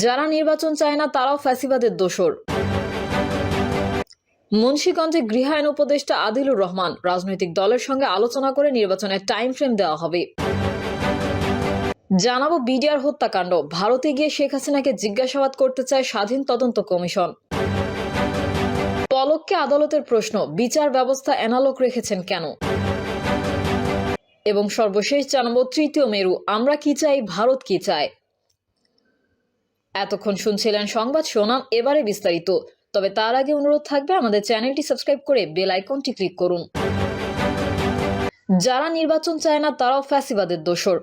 যারা নির্বাচন চায় না তারাও ফ্যাসিবাদের দোসর। মুন্সিগঞ্জে গৃহায়ন উপদেষ্টা আদিলুর রহমান, রাজনৈতিক দলের সঙ্গে আলোচনা করে নির্বাচনের টাইম ফ্রেম দেওয়া হবে। জানাবো বিডিআর হত্যাকাণ্ড, ভারতে গিয়ে শেখ হাসিনাকে জিজ্ঞাসাবাদ করতে চায় স্বাধীন তদন্ত কমিশন। পলককে আদালতের প্রশ্ন, বিচার ব্যবস্থা অ্যানালগ রেখেছেন কেন? এবং সর্বশেষ জানাবো তৃতীয় মেরু, আমরা কি চাই, ভারত কি চায়। এতক্ষণ শুনছিলেন সংবাদ শিরোনাম, এবারে বিস্তারিত। তবে তার আগে অনুরোধ থাকবে আমাদের চ্যানেলটি সাবস্ক্রাইব করে বেল আইকনটি ক্লিক করুন। যারা নির্বাচন চায় না তারাও ফ্যাসিবাদের দোসর।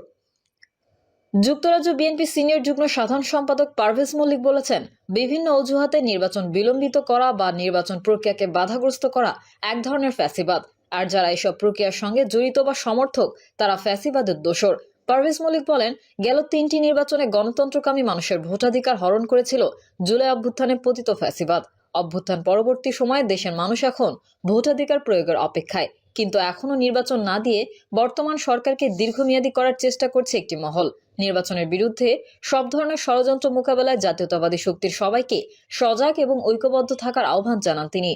যুক্তরাজ্য বিএনপি সিনিয়র যুগ্ম সাধারণ সম্পাদক পারভেজ মল্লিক বলেছেন, বিভিন্ন অজুহাতে নির্বাচন বিলম্বিত করা বা নির্বাচন প্রক্রিয়াকে বাধাগ্রস্ত করা এক ধরনের ফ্যাসিবাদ, আর যারা এসব প্রক্রিয়ার সঙ্গে জড়িত বা সমর্থক তারা ফ্যাসিবাদের দোসর। পারভেজ মল্লিক বলেন, গেল 3টি নির্বাচনে গণতন্ত্রকামী মানুষের ভোটাধিকার হরণ করেছিল জুলাই অভ্যুত্থানে পতিত ফ্যাসিবাদ। অভ্যুত্থান পরবর্তী সময়ে দেশের মানুষ এখন ভোটাধিকার প্রয়োগের অপেক্ষায়, কিন্তু এখনো নির্বাচন না দিয়ে বর্তমান সরকারকে দীর্ঘমেয়াদী করার চেষ্টা করছে একটি মহল। নির্বাচনের বিরুদ্ধে সব ধরনের ষড়যন্ত্র মোকাবেলায় জাতীয়তাবাদী শক্তির সবাইকে সজাগ এবং ঐক্যবদ্ধ থাকার আহ্বান জানান তিনি।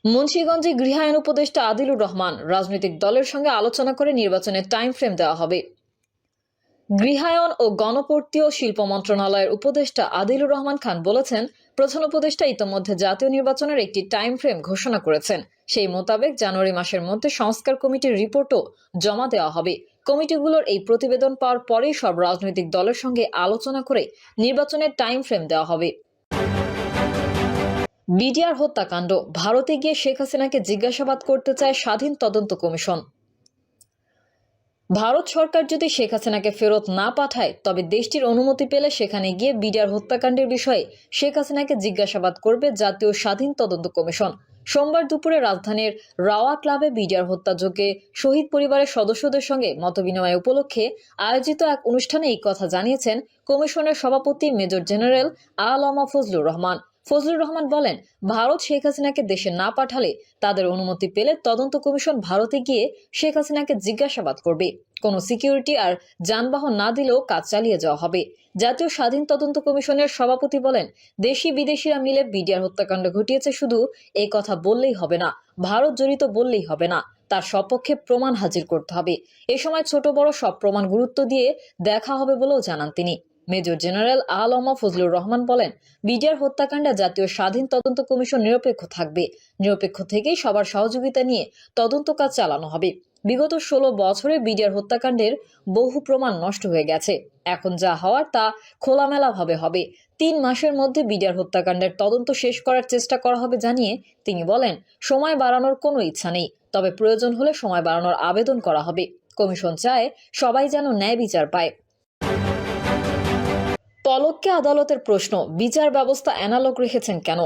মুন্সিগঞ্জে গৃহায়ন উপদেষ্টা আদিলুর রহমান, রাজনৈতিক দলের সঙ্গে আলোচনা করে নির্বাচনের টাইম ফ্রেম দেওয়া হবে। গৃহায়ন ও গণপূর্তি ও শিল্প মন্ত্রণালয়ের উপদেষ্টা আদিলুর রহমান খান বলেছেন, প্রধান উপদেষ্টা ইতোমধ্যে জাতীয় নির্বাচনের একটি টাইম ফ্রেম ঘোষণা করেছেন। সেই মোতাবেক জানুয়ারি মাসের মধ্যে সংস্কার কমিটির রিপোর্টও জমা দেওয়া হবে। কমিটিগুলোর এই প্রতিবেদন পাওয়ার পরেই সব রাজনৈতিক দলের সঙ্গে আলোচনা করে নির্বাচনের টাইম ফ্রেম দেওয়া হবে। বিডিআর হত্যাকাণ্ড, ভারতে গিয়ে শেখ হাসিনাকে জিজ্ঞাসাবাদ করতে চায় স্বাধীন তদন্ত কমিশন। ভারত সরকার যদি শেখ হাসিনাকে ফেরত না পাঠায় তবে দেশটির অনুমতি পেলে সেখানে গিয়ে বিডিআর হত্যাকাণ্ডের বিষয়ে শেখ হাসিনাকে জিজ্ঞাসাবাদ করবে জাতীয় স্বাধীন তদন্ত কমিশন। সোমবার দুপুরে রাজধানীর রাওয়া ক্লাবে বিডিআর হত্যাযজ্ঞে শহীদ পরিবারের সদস্যদের সঙ্গে মতবিনিময় উপলক্ষে আয়োজিত এক অনুষ্ঠানে এই কথা জানিয়েছেন কমিশনের সভাপতি মেজর জেনারেল আ.ল.ম ফজলুর রহমান। ফজলুর রহমান বলেন, ভারত শেখ হাসিনাকে দেশে না পাঠালে তাদের অনুমতি পেলে তদন্ত কমিশন ভারতে গিয়ে শেখ হাসিনাকে জিজ্ঞাসাবাদ করবে। কোনো সিকিউরিটি আর যানবাহন না দিলেও কাজ চালিয়ে যাওয়া হবে। জাতীয় স্বাধীন তদন্ত কমিশনের সভাপতি বলেন, দেশি বিদেশিরা মিলে বিডিআর হত্যাকাণ্ড ঘটিয়েছে শুধু এই কথা বললেই হবে না, ভারত জড়িত বললেই হবে না, তার সপক্ষে প্রমাণ হাজির করতে হবে। এ সময় ছোট বড় সব প্রমাণ গুরুত্ব দিয়ে দেখা হবে বলেও জানান তিনি। মেজর জেনারেল আ.ল.ম ফজলুর রহমান বলেন, বিডিআর হত্যাকাণ্ডে জাতীয় স্বাধীন তদন্ত কমিশন নিরপেক্ষ থাকবে। নিরপেক্ষ থেকেই সবার সহযোগিতা নিয়ে তদন্ত কাজ চালানো হবে। বিগত 16 বছরে বিডিআর হত্যাকাণ্ডের বহু প্রমাণ নষ্ট হয়ে গেছে। এখন যা হওয়ার তা খোলামেলাভাবে হবে। 3 মাসের মধ্যে বিডিআর হত্যাকাণ্ডের তদন্ত শেষ করার চেষ্টা করা হবে জানিয়ে তিনি বলেন, সময় বাড়ানোর কোনো ইচ্ছা নেই, তবে প্রয়োজন হলে সময় বাড়ানোর আবেদন করা হবে। কমিশন চায় সবাই যেন ন্যায় বিচার পায়। পলককে আদালতের প্রশ্ন, বিচার ব্যবস্থা অ্যানালগ রেখেছেন কেন?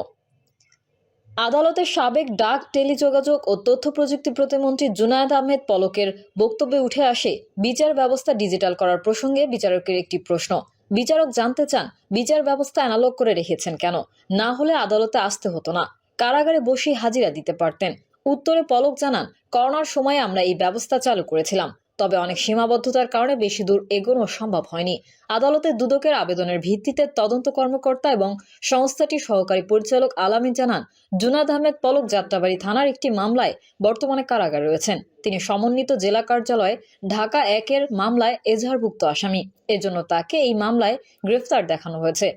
আদালতের সাবেক ডাক, টেলিযোগাযোগ ও তথ্য প্রযুক্তি প্রতিমন্ত্রী জুনায়েদ আহমেদ পলকের বক্তব্যে উঠে আসে বিচার ব্যবস্থা ডিজিটাল করার প্রসঙ্গে বিচারকের একটি প্রশ্ন। বিচারক জানতে চান, বিচার ব্যবস্থা অ্যানালগ করে রেখেছেন কেন? না হলে আদালতে আসতে হতো না, কারাগারে বসেই হাজিরা দিতে পারতেন। উত্তরে পলক জানান, করোনার সময় আমরা এই ব্যবস্থা চালু করেছিলাম, তবে অনেক সীমাবদ্ধতার কারণে বেশি দূর এগোনো সম্ভব হয়নি। আদালতে দুদকের আবেদনের ভিত্তিতে তদন্ত কর্মকর্তা এবং সংস্থাটির সহকারী পরিচালক আলামিন জানান, জুনায়েদ আহমেদ পলক যাত্রাবাড়ী থানার একটি মামলায় বর্তমানে কারাগারে রয়েছেন। তিনি সমন্বিত জেলা কার্যালয় ঢাকা 1-এর মামলায় এজাহারভুক্ত আসামি, এজন্য তাকে এই মামলায় গ্রেফতার দেখানো হয়েছে।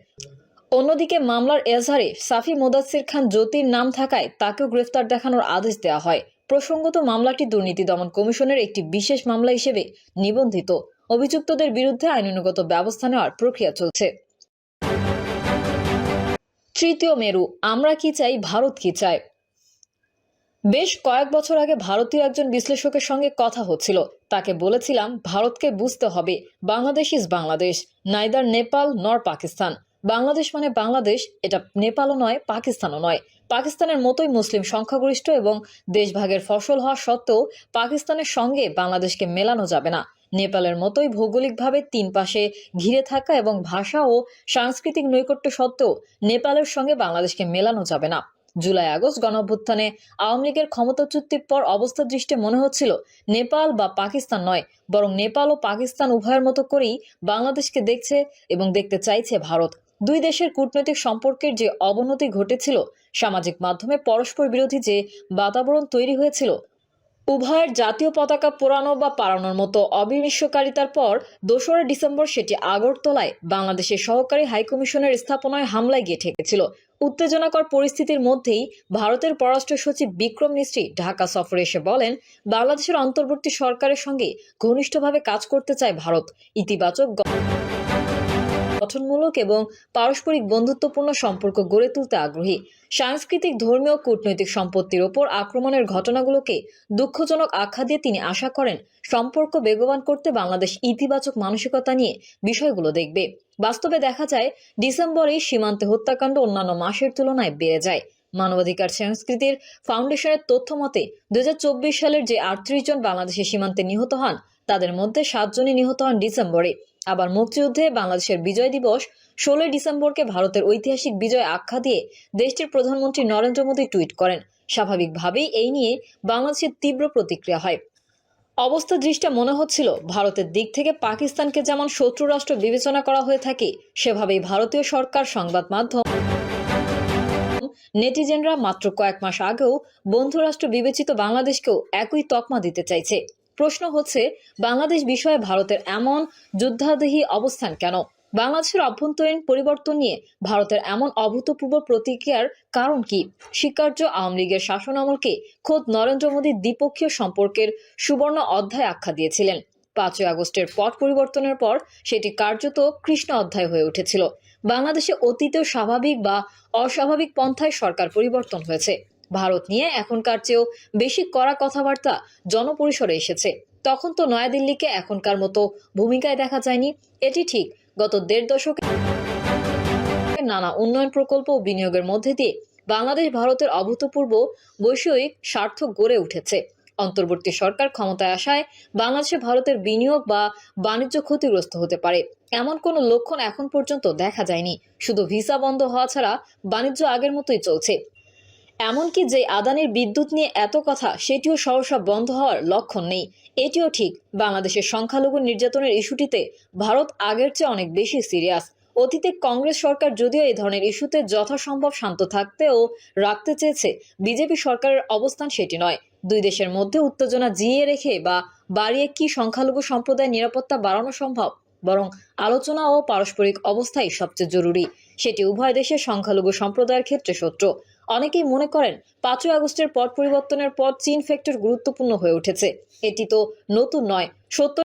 অন্যদিকে মামলার এজাহারে সাফি মোদাচ্ছির খান জ্যোতির নাম থাকায় তাকেও গ্রেফতার দেখানোর আদেশ দেওয়া হয়। প্রসঙ্গত, মামলাটি দুর্নীতি দমন কমিশনের একটি বিশেষ মামলা হিসেবে নিবন্ধিত। অভিযুক্তদের বিরুদ্ধে আইনানুগত ব্যবস্থা নেওয়ার প্রক্রিয়া চলছে। তৃতীয় মেরু, আমরা কি চাই, ভারত কি চায়। বেশ কয়েক বছর আগে ভারতীয় একজন বিশ্লেষকের সঙ্গে কথা হচ্ছিল। তাকে বলেছিলাম, ভারতকে বুঝতে হবে বাংলাদেশ ইজ বাংলাদেশ, নাইদার নেপাল নর পাকিস্তান। বাংলাদেশ মানে বাংলাদেশ, এটা নেপালও নয়, পাকিস্তানও নয়। পাকিস্তানের মতোই মুসলিম সংখ্যাগরিষ্ঠ এবং দেশভাগের ফসল হওয়া সত্ত্বেও পাকিস্তানের সঙ্গে বাংলাদেশকে মেলানো যাবে না। নেপালের মতোই ভৌগোলিকভাবে 3 পাশে ঘিরে থাকা এবং ভাষা ও সাংস্কৃতিক নৈকট্য সত্ত্বেও নেপালের সঙ্গে বাংলাদেশকে মেলানো যাবে না। জুলাই আগস্ট গণঅভ্যুত্থানে আওয়ামী লীগের ক্ষমতাচ্যুতির পর অবস্থা দৃষ্টে মনে হচ্ছিল নেপাল বা পাকিস্তান নয়, বরং নেপাল ও পাকিস্তান উভয়ের মতো করেই বাংলাদেশকে দেখছে এবং দেখতে চাইছে ভারত। দুই দেশের কূটনৈতিক সম্পর্কের যে অবনতি ঘটেছিল, সামাজিক মাধ্যমে পরস্পর বিরোধী যে বাতাবরণ তৈরি হয়েছিল, উভয়ের জাতীয় পতাকা পোড়ানো বা পাড়ানোর মতো অবিমিষ্যকারিতার পর ২রা ডিসেম্বর সেটি আগরতলায় বাংলাদেশের সহকারী হাইকমিশনের স্থাপনায় হামলায় গিয়ে ঠেকেছিল। উত্তেজনাকর পরিস্থিতির মধ্যেই ভারতের পররাষ্ট্র সচিব বিক্রম মিশ্রি ঢাকা সফরে এসে বলেন, বাংলাদেশের অন্তর্বর্তী সরকারের সঙ্গে ঘনিষ্ঠভাবে কাজ করতে চায় ভারত, ইতিবাচক গঠনমূলক এবং পারস্পরিক বন্ধুত্বপূর্ণ সম্পর্ক গড়ে তুলতে আগ্রহী। সাংস্কৃতিক, ধর্মীয়, কূটনৈতিক সম্পত্তির ওপর আক্রমণের ঘটনাগুলোকে দুঃখজনক আখ্যা দিয়ে তিনি আশা করেন, সম্পর্ক বেগবান করতে বাংলাদেশ ইতিবাচক মানসিকতা নিয়ে বিষয়গুলো দেখবে। বাস্তবে দেখা যায়, ডিসেম্বরেই সীমান্তে হত্যাকাণ্ড অন্যান্য মাসের তুলনায় বেড়ে যায়। মানবাধিকার সংস্কৃতির ফাউন্ডেশনের তথ্য মতে ২০২৪ সালের যে ৩৮ জন বাংলাদেশের সীমান্তে নিহত হন, তাদের মধ্যে 7 জনই নিহত হন ডিসেম্বরে। আবার মুক্তিযুদ্ধে বাংলাদেশের বিজয় দিবস 16 ডিসেম্বরকে ভারতের ঐতিহাসিক বিজয় আখ্যা দিয়ে দেশটির প্রধানমন্ত্রী নরেন্দ্র মোদী টুইট করেন। স্বাভাবিকভাবেই এই নিয়ে বাংলাদেশের তীব্র প্রতিক্রিয়া হয়। অবস্থা দৃষ্টে মনে হচ্ছিল, ভারতের দিক থেকে পাকিস্তানকে যেমন শত্রু রাষ্ট্র বিবেচনা করা হয়ে থাকে, সেভাবেই ভারতীয় সরকার, সংবাদ মাধ্যম, নেটিজেনরা মাত্র কয়েক মাস আগেও বন্ধুরাষ্ট্র বিবেচিত বাংলাদেশকেও একই তকমা দিতে চাইছে। প্রশ্ন হচ্ছে, বাংলাদেশ বিষয়ে ভারতের এমন যুদ্ধাদেহী অবস্থান কেন? বাংলাদেশের অভ্যন্তরীণ পরিবর্তন নিয়ে ভারতের এমন অভূতপূর্ব প্রতিক্রিয়ার কারণ কি? স্বীকার্য, আওয়ামী লীগের শাসনামলকে খোদ নরেন্দ্র মোদী দ্বিপক্ষীয় সম্পর্কের সুবর্ণ অধ্যায় আখ্যা দিয়েছিলেন। 5ই আগস্টের পট পরিবর্তনের পর সেটি কার্যত কৃষ্ণ অধ্যায় হয়ে উঠেছিল। বাংলাদেশে অতীতেও স্বাভাবিক বা অস্বাভাবিক পন্থায় সরকার পরিবর্তন হয়েছে। ভারত নিয়ে এখনকার চেয়েও বেশি কড়া কথাবার্তা জনপরিসরে এসেছে। তখন তো নয়াদিল্লিকে এখনকার মতো ভূমিকায় দেখা যায়নি। এটি ঠিক, গত 1.5 দশকে নানা উন্নয়ন প্রকল্প ও বিনিয়োগের মধ্যে দিয়ে বাংলাদেশ ভারতের অভূতপূর্ব বৈষয়িক স্বার্থ গড়ে উঠেছে। অন্তর্বর্তী সরকার ক্ষমতায় আসায় বাংলাদেশে ভারতের বিনিয়োগ বা বাণিজ্য ক্ষতিগ্রস্ত হতে পারে এমন কোনো লক্ষণ এখন পর্যন্ত দেখা যায়নি। শুধু ভিসা বন্ধ হওয়া ছাড়া বাণিজ্য আগের মতোই চলছে। এমনকি যে আদানির বিদ্যুৎ নিয়ে এত কথা, সেটিও সহসা বন্ধ হওয়ার লক্ষণ নেই। এটিও ঠিক, বাংলাদেশের সংখ্যালঘু নির্যাতনের ইস্যুটিতে ভারত আগের চেয়ে অনেক বেশি সিরিয়াস। অতীতে কংগ্রেস সরকার যদিও এই ধরনের ইস্যুতে যথাসম্ভব শান্ত থাকতে ও রাখতে চেয়েছে, বিজেপি সরকারের অবস্থান সেটি নয়। দুই দেশের মধ্যে উত্তেজনা জিইয়ে রেখে বা বাড়িয়ে কি সংখ্যালঘু সম্প্রদায়ের নিরাপত্তা বাড়ানো সম্ভব? বরং আলোচনা ও পারস্পরিক অবস্থাই সবচেয়ে জরুরি। সেটি উভয় দেশের সংখ্যালঘু সম্প্রদায়ের ক্ষেত্রে সত্য। অনেকেই মনে করেন, 5ই আগস্টের পট পরিবর্তনের পর চীন ফ্যাক্টর গুরুত্বপূর্ণ হয়ে উঠেছে। এটি তো নতুন নয়। 70